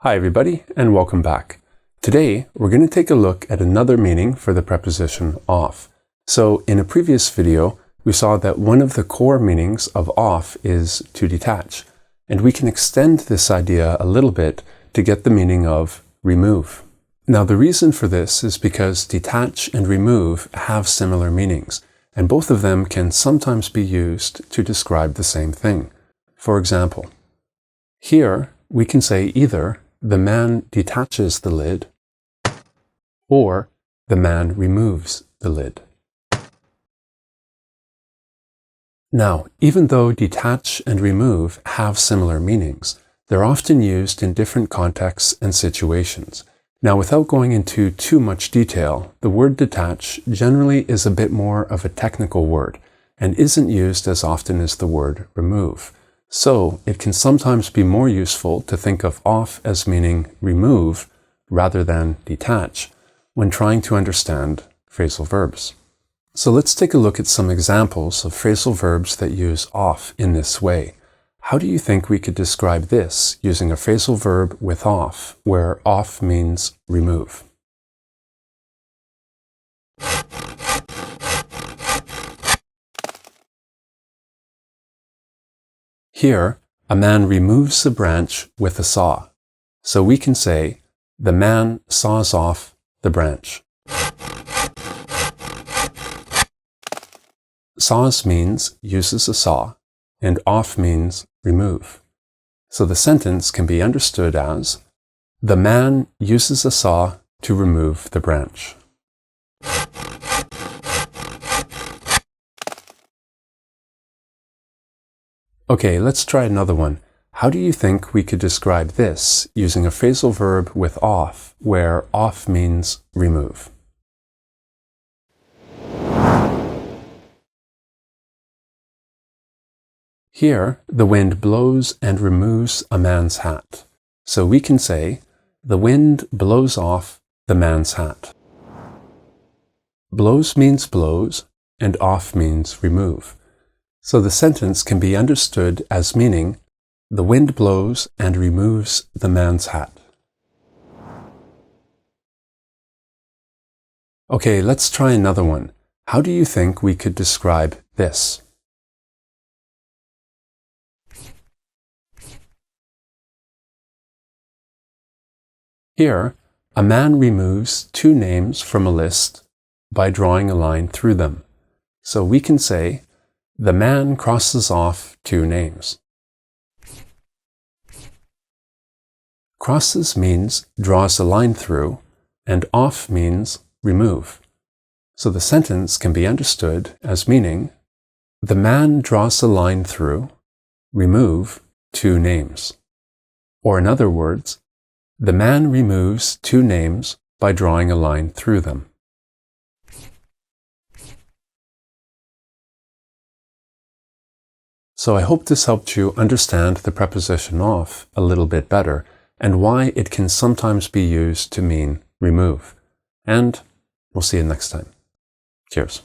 Hi everybody, and welcome back. Today, we're going to take a look at another meaning for the preposition off. So, in a previous video, we saw that one of the core meanings of off is to detach, and we can extend this idea a little bit to get the meaning of remove. Now, the reason for this is because detach and remove have similar meanings, and both of them can sometimes be used to describe the same thing. For example, here we can say either the man detaches the lid, or the man removes the lid. Now, even though detach and remove have similar meanings, they're often used in different contexts and situations. Now, without going into too much detail, the word detach generally is a bit more of a technical word and isn't used as often as the word remove. So, it can sometimes be more useful to think of off as meaning remove rather than detach when trying to understand phrasal verbs. So let's take a look at some examples of phrasal verbs that use off in this way. How do you think we could describe this using a phrasal verb with off, where off means remove? Here, a man removes a branch with a saw. So we can say, the man saws off the branch. Saws means uses a saw, and off means remove. So the sentence can be understood as, the man uses a saw to remove the branch. Okay, let's try another one. How do you think we could describe this using a phrasal verb with off, where off means remove? Here, the wind blows and removes a man's hat. So we can say, the wind blows off the man's hat. Blows means blows, and off means remove. So the sentence can be understood as meaning, the wind blows and removes the man's hat. Okay, let's try another one. How do you think we could describe this? Here, a man removes two names from a list by drawing a line through them. So we can say, the man crosses off two names. Crosses means draws a line through, and off means remove. So the sentence can be understood as meaning, the man draws a line through, remove two names. Or in other words, the man removes two names by drawing a line through them. So I hope this helped you understand the preposition off a little bit better and why it can sometimes be used to mean remove. And we'll see you next time. Cheers.